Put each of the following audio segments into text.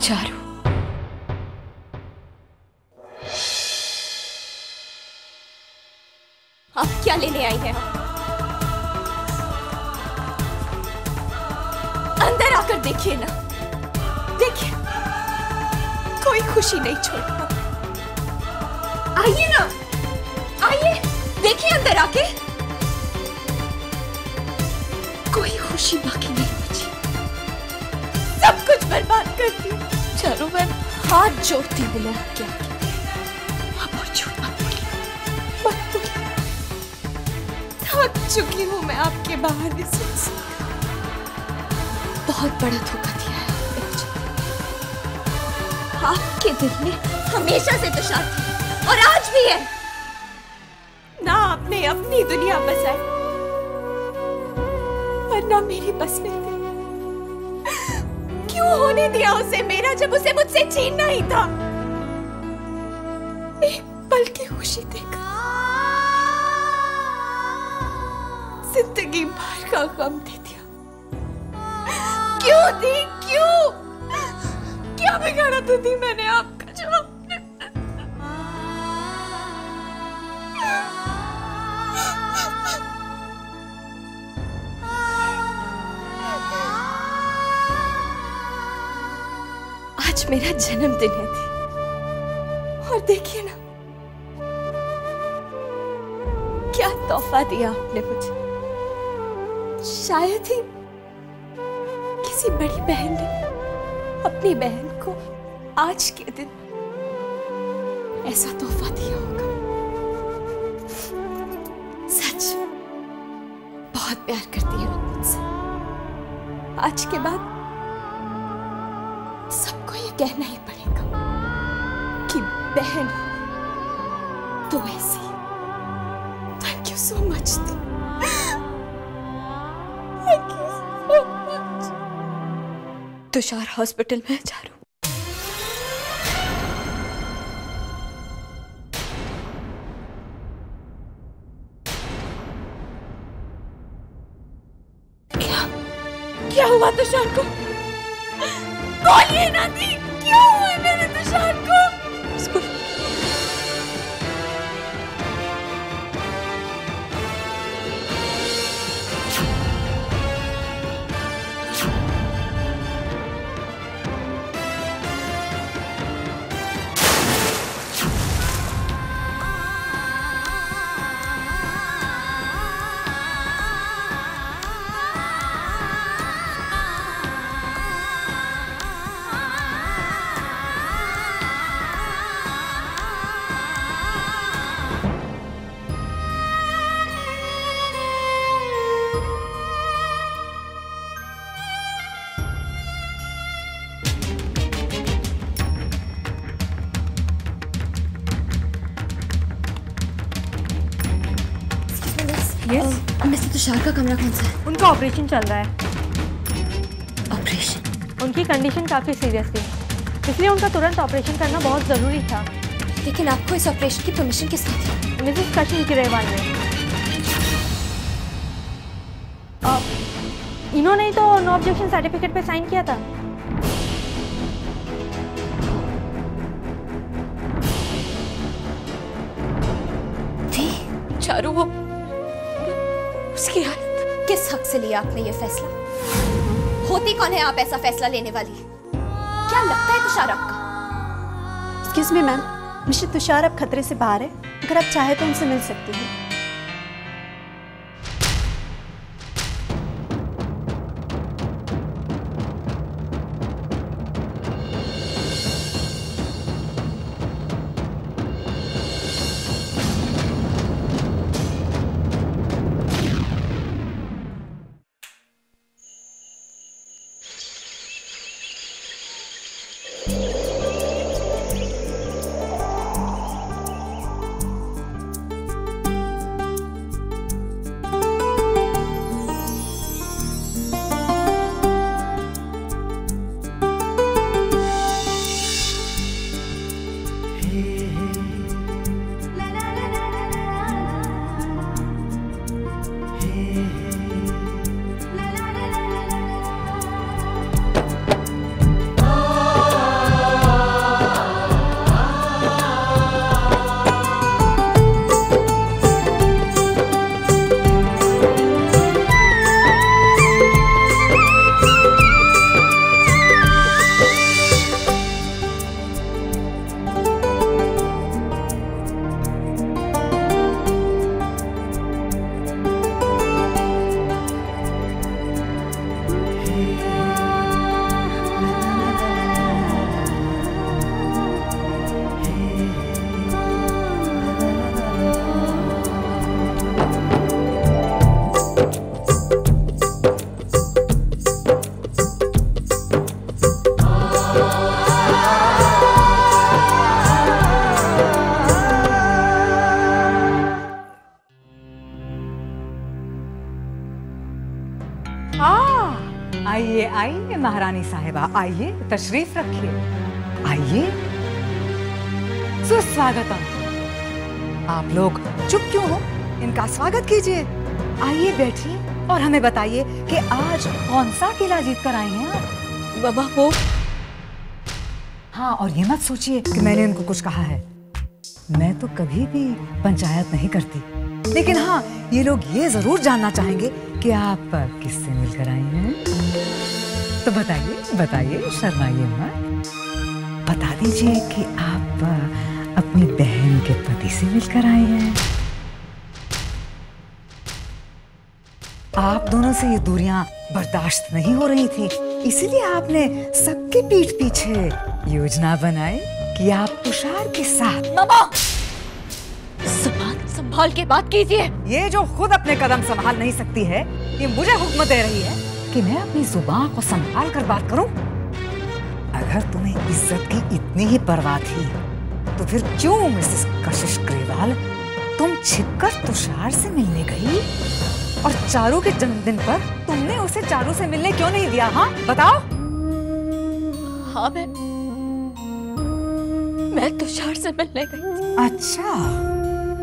चारू, आप क्या लेने आई हैं? अंदर आकर देखिए ना, देखिए कोई खुशी नहीं छोड़ता। आइए ना, आइए, देखिए अंदर आके, कोई खुशी बाकी नहीं बची, सब कुछ बर्बाद कर दिया। चारू मैं हाथ जोड़ती हूँ मैं आपके आगे, अब और झूठ मत बोलिए, मत बोलिए। थक चुकी हूँ मैं आपके बहाने से। बहुत बड़ा धोखा दिया है आपने मुझे। आपके दिल में हमेशा से तुषार थी और आज भी है ना। आपने अपनी दुनिया बसाई और ना मेरी बस में थी। क्यों होने दिया उसे मेरा जब उसे मुझसे छीनना ही था? एक पल की खुशी देकर जिंदगी भर का गम दे दिया। क्यों दी, क्यों? क्या बिगाड़ा तो दी मैंने आपका जवाब? आज मेरा जन्मदिन है थी और देखिए ना क्या तोहफा दिया आपने मुझे। शायद ही किसी बड़ी बहन ने अपनी बहन को आज के दिन ऐसा तोहफा दिया होगा। सच बहुत प्यार करती है वो मुझसे। आज के बाद सबको ये कहना ही पड़ेगा कि बहन तो ऐसी। Thank you so much. Thank you so much. Tushar hospital में जा रहा हूँ। क्या हुआ तुषार को? बोलिए ना दी, क्या हुआ मेरे तुषार को? उसको मिस्टर तुषार का कमरा कौन सा है? उनका ऑपरेशन चल रहा है। ऑपरेशन? उनकी कंडीशन काफ़ी सीरियस थी, इसलिए उनका तुरंत ऑपरेशन करना बहुत ज़रूरी था। लेकिन आपको इस ऑपरेशन की परमिशन किसने दी? मिसेस कशिश ग्रेवाल ने। इन्होंने ही तो नो ऑब्जेक्शन सर्टिफिकेट पे साइन किया था। चारू, वो उसकी हालत। किस हक से लिया आपने ये फैसला? होती कौन है आप ऐसा फैसला लेने वाली? क्या लगता है तुषार आपका? Excuse me ma'am, mister Tushar अब खतरे से बाहर है। अगर आप चाहे तो उनसे मिल सकती हैं। आइए आइए महारानी साहिबा, आइए तशरीफ रखिए, आइए। सुस्वागतम। आप लोग चुप क्यों हो? इनका स्वागत कीजिए। आइए बैठिए और हमें बताइए कि आज कौन सा किला जीत कर आए हैं आप? बाबा वो। हाँ, और ये मत सोचिए कि मैंने इनको कुछ कहा है। मैं तो कभी भी पंचायत नहीं करती, लेकिन हाँ, ये लोग ये जरूर जानना चाहेंगे कि आप किससे मिलकर आए हैं। तो बताइए बताइए, शर्माइए मत, बता दीजिए कि आप अपनी बहन के पति से मिलकर आए हैं। आप दोनों से ये दूरियां बर्दाश्त नहीं हो रही थी, इसीलिए आपने सबके पीठ पीछे योजना बनाई कि आप तुषार के साथ। मामा, जुबान संभाल के बात कीजिए। ये जो खुद अपने कदम संभाल नहीं सकती है, ये मुझे हुक्म दे रही है कि मैं अपनी जुबान को संभाल कर बात करूं। अगर तुम्हें इज्जत की इतनी ही परवाह थी, तो फिर क्यों मिसेस कशिश ग्रेवाल तुम छिपकर तुषार से मिलने गई? और चारू के जन्मदिन पर तुमने उसे चारू से मिलने क्यों नहीं दिया? हाँ बताओ। हाँ, मैं तुषार से मिलने गई। अच्छा,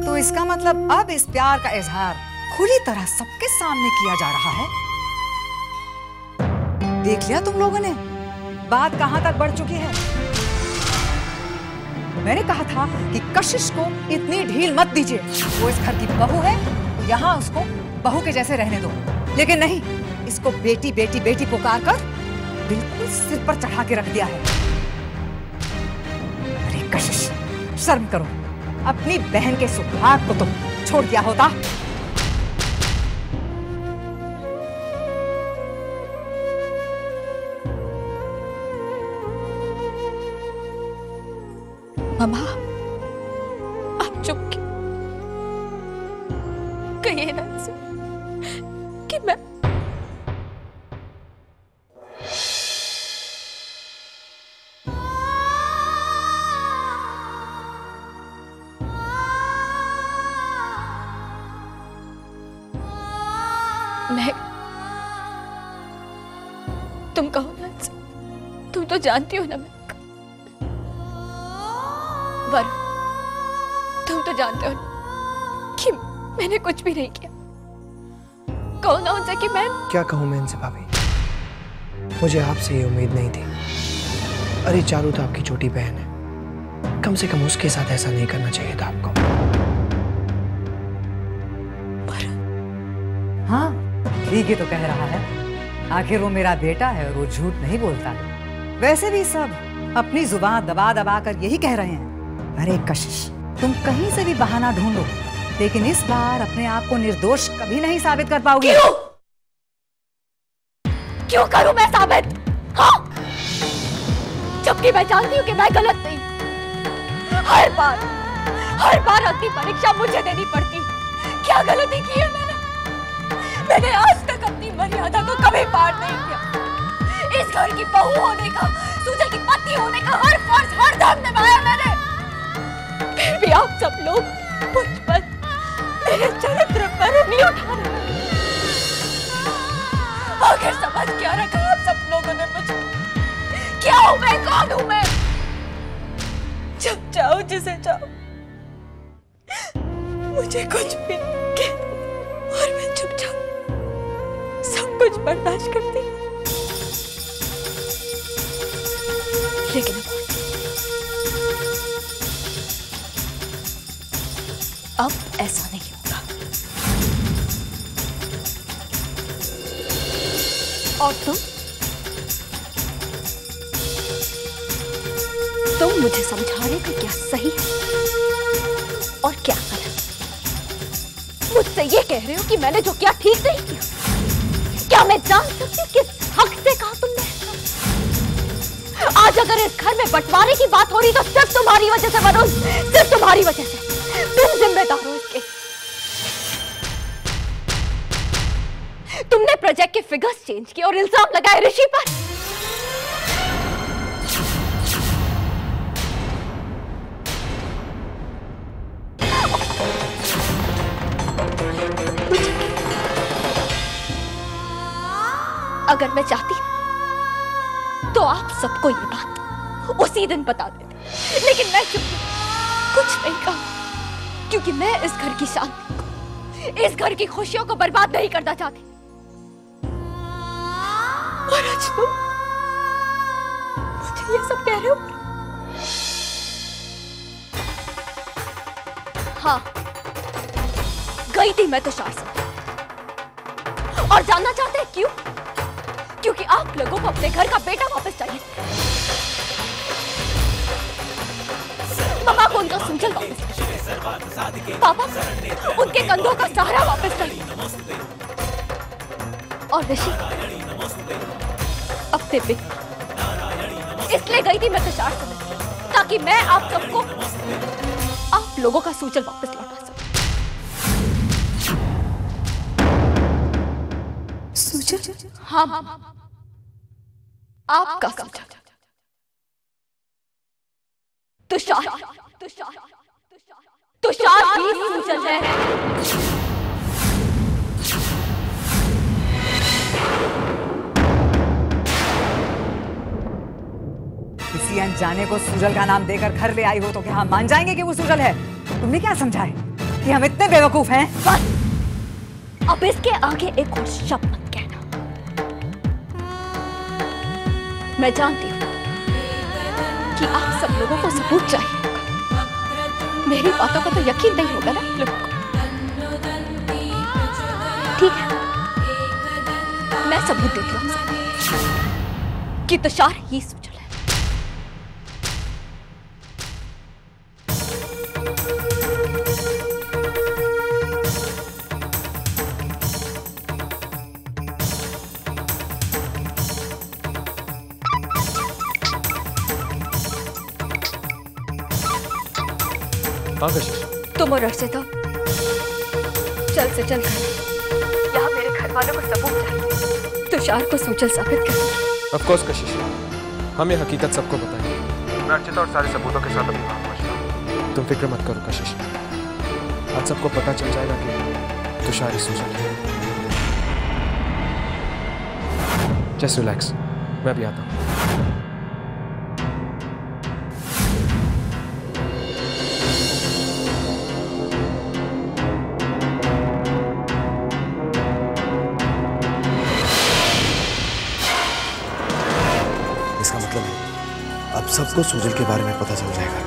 तो इसका मतलब अब इस प्यार का इजहार खुली तरह सबके सामने किया जा रहा है। देख लिया तुम लोगों ने बात कहां तक बढ़ चुकी है। मैंने कहा था कि कशिश को इतनी ढील मत दीजिए। वो इस घर की बहू है, तो यहाँ उसको बहू के जैसे रहने दो। लेकिन नहीं, इसको बेटी बेटी बेटी पुकार कर बिल्कुल सिर पर चढ़ा के रख दिया है। अरे कशिश, शर्म करो, अपनी बहन के सुहाग को तुम छोड़ दिया होता। मामा, आप चुप कहिए ना कि मैं तुम कहो ना, तुम तो जानती हो ना मैं। तुम तो जानते हो कि मैंने कुछ भी नहीं किया। कहो ना उनसे कि मैं क्या कहूं मैं इनसे भाभी, मुझे आपसे ये उम्मीद नहीं थी। अरे चारू तो आपकी छोटी बहन है, कम से कम उसके साथ ऐसा नहीं करना चाहिए था आपको। हाँ, ठीक ही तो कह रहा है। आखिर वो मेरा बेटा है और वो झूठ नहीं बोलता। वैसे भी सब अपनी जुबान दबा दबा कर यही कह रहे हैं। अरे कशिश, तुम कहीं से भी बहाना ढूंढो, लेकिन इस बार अपने आप को निर्दोष कभी नहीं साबित कर पाओगे। क्यों करूं मैं साबित? हाँ, जबकि मैं जानती हूं कि मैं गलत नहीं। हर बार अंतिम परीक्षा मुझे देनी पड़ती। क्या गलती की है मैंने आज तक अपनी मर्यादा को कभी पार नहीं किया। इस घर की बहू होने का, सुजल की पत्नी होने का हर फर्ज, हर धर्म निभाया मैंने। फिर भी आप सब लोग मुझ पर, मेरे चरित्र पर उंगली उठा रहे हैं। आखिर समझ क्या रखा आप सब लोगों ने मुझे? क्या हूं मैं, कौन हूं मैं? जब चाहो जिसे चाहो मुझे कुछ भी कह दो और मैं चुपचाप सब कुछ बर्दाश्त करती हूँ। लेकिन अब ऐसा नहीं होगा। और तुम मुझे समझा रहे हो क्या सही है और क्या गलत। मुझसे ये कह रहे हो कि मैंने जो किया ठीक नहीं किया। क्या मैं जान सकती हूँ किस हक से कहा तुमने? आज अगर इस घर में बंटवारे की बात हो रही तो सिर्फ तुम्हारी वजह से वरुण, सिर्फ तुम्हारी वजह से। तुम जिम्मेदार हो इसके। तुमने प्रोजेक्ट के फिगर्स चेंज किए और इल्जाम लगाए ऋषि पर। अगर मैं चाहती तो आप सबको ये बात उसी दिन बता देते, लेकिन मैं चुप कुछ नहीं कहा, क्योंकि मैं इस घर की शांति को, इस घर की खुशियों को बर्बाद नहीं करना चाहती। और आज तुम मुझे ये सब कह रहे हो? हाँ, गई थी मैं तुषार से, और जानना चाहते हैं क्यों? क्योंकि आप लोगों को अपने घर का बेटा वापस चाहिए। मामा को उनका सुंचल वापस चाहिए, पापा उनके कंधों का सहारा वापस चाहिए, और ऋषि अपने बेटे। इसलिए गई थी मैं तुषार से, ताकि मैं आप सबको, आप लोगों का सुंचल वापस लौटा सकूं। सुंचल? हाँ, आपका सुंचल। तुषार ही सुंचल है। किसी अनजाने को सुजल का नाम देकर घर ले आई हो तो क्या हम मान जाएंगे कि वो सुजल है? तुमने क्या समझा है कि हम इतने बेवकूफ हैं? बस अब इसके आगे एक और शब्द मत कहना। मैं जानती हूं कि आप सब लोगों को सबूत चाहिए होगा। मेरी बातों का तो यकीन नहीं होगा ना लोगों को। ठीक है, मैं सबूत देती हूं आपसे कि तुषार ही सुजल है। तुम और अर्चिता चल से चल कर यहाँ मेरे घर वालों को सबूत चाहिए, तुषार को सुजल साबित कर। ऑफ कोर्स कशिश, हम ये हकीकत सबको बताएंगे। मैं अर्चिता और सारे सबूतों के साथ अभी वहाँ पहुँचता हूँ। तुम फिक्र मत करो कशिश, आज सबको पता चल जाएगा कि तुषार ही सुजल है। जस्ट रिलैक्स, मैं अभी आता हूँ। अब सबको सुजल के बारे में पता चल जाएगा।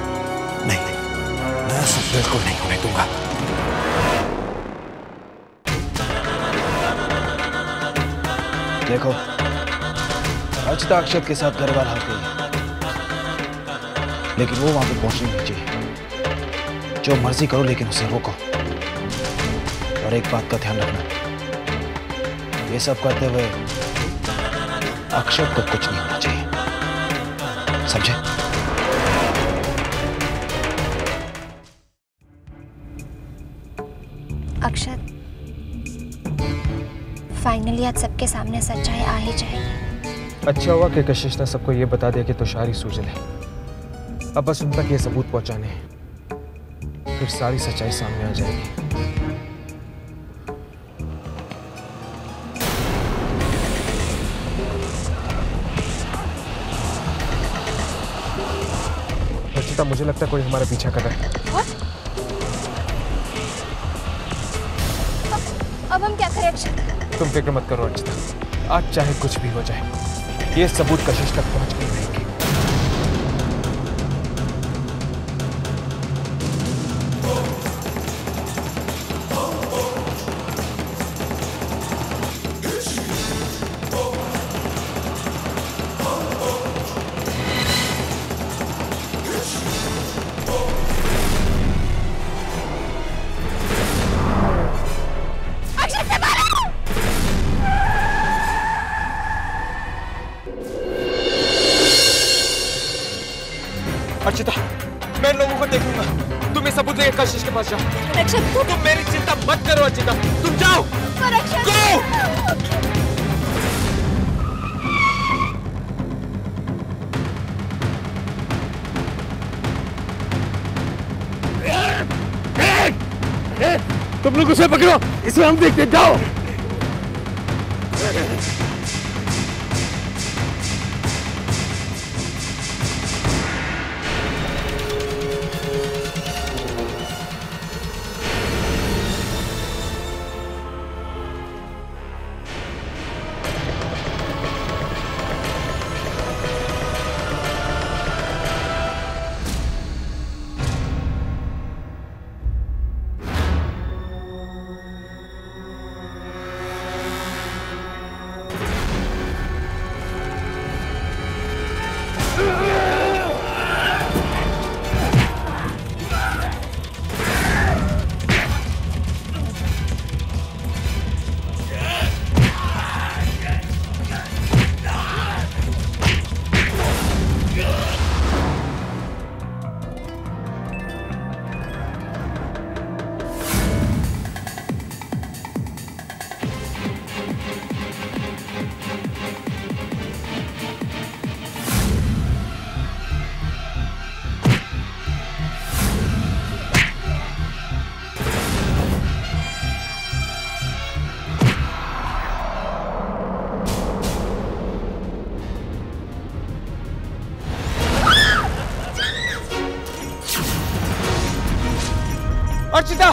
नहीं, मैं सब बिल्कुल नहीं होने दूंगा। देखो, अर्चिता अक्षत के साथ घर वाला हो गई, लेकिन वो वहां पे पहुंचनी नहीं चाहिए। जो मर्जी करो, लेकिन उसे रोको। और एक बात का ध्यान रखना, ये सब करते हुए अक्षत को कुछ नहीं होना चाहिए, समझे? अक्षत, फाइनली आज सबके सामने सच्चाई आ ही जाएगी। अच्छा हुआ कि कशिश ने सबको ये बता दिया कि तुषार ही सुजल है। अब बस उन तक ये सबूत पहुंचाने हैं, फिर सारी सच्चाई सामने आ जाएगी। अर्चिता, मुझे लगता है कोई हमारा पीछा कर रहा है। अब हम क्या करें अक्षत? तुम फिक्र मत करो अर्चिता, आज चाहे कुछ भी हो जाए, ये सबूत कशिश तक पहुंच गई रहेंगे। अर्चिता, मैं इन लोगों को देखूंगा। तुम ये सबूत लेकर कशिश के पास जाओ। तुम मेरी चिंता मत करो अर्चिता, तुम जाओ। लोग उसे पकड़ो, इसे हम देखते जाओ। अर्चिता!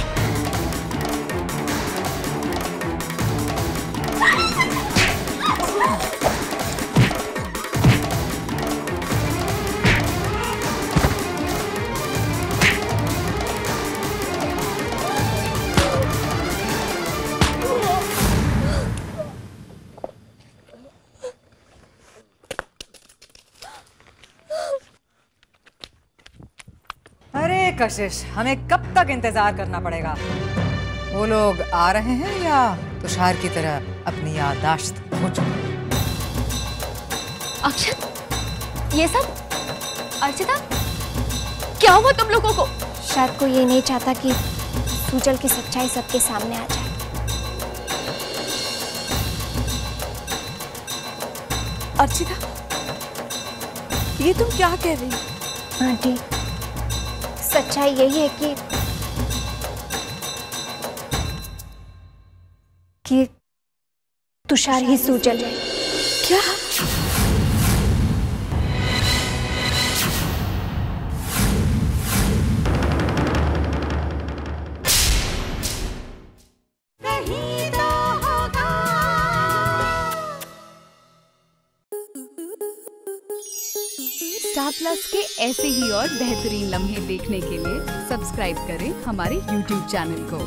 अरे कशिश, हमें कब तक इंतजार करना पड़ेगा? वो लोग आ रहे हैं या तुषार की तरह अपनी याददाश्त खो चुके? अक्षत, ये सब? अर्चिता, क्या हुआ तुम लोगों को? शायद कोई ये नहीं चाहता कि सुजल की सच्चाई सबके सामने आ जाए। अर्चिता, ये तुम क्या कह रही हो? आंटी, सच्चाई यही है कि तुषार ही सुजल है। क्या? स्टार प्लस के ऐसे ही और बेहतरीन लम्हे देखने के लिए सब्सक्राइब करें हमारे YouTube चैनल को।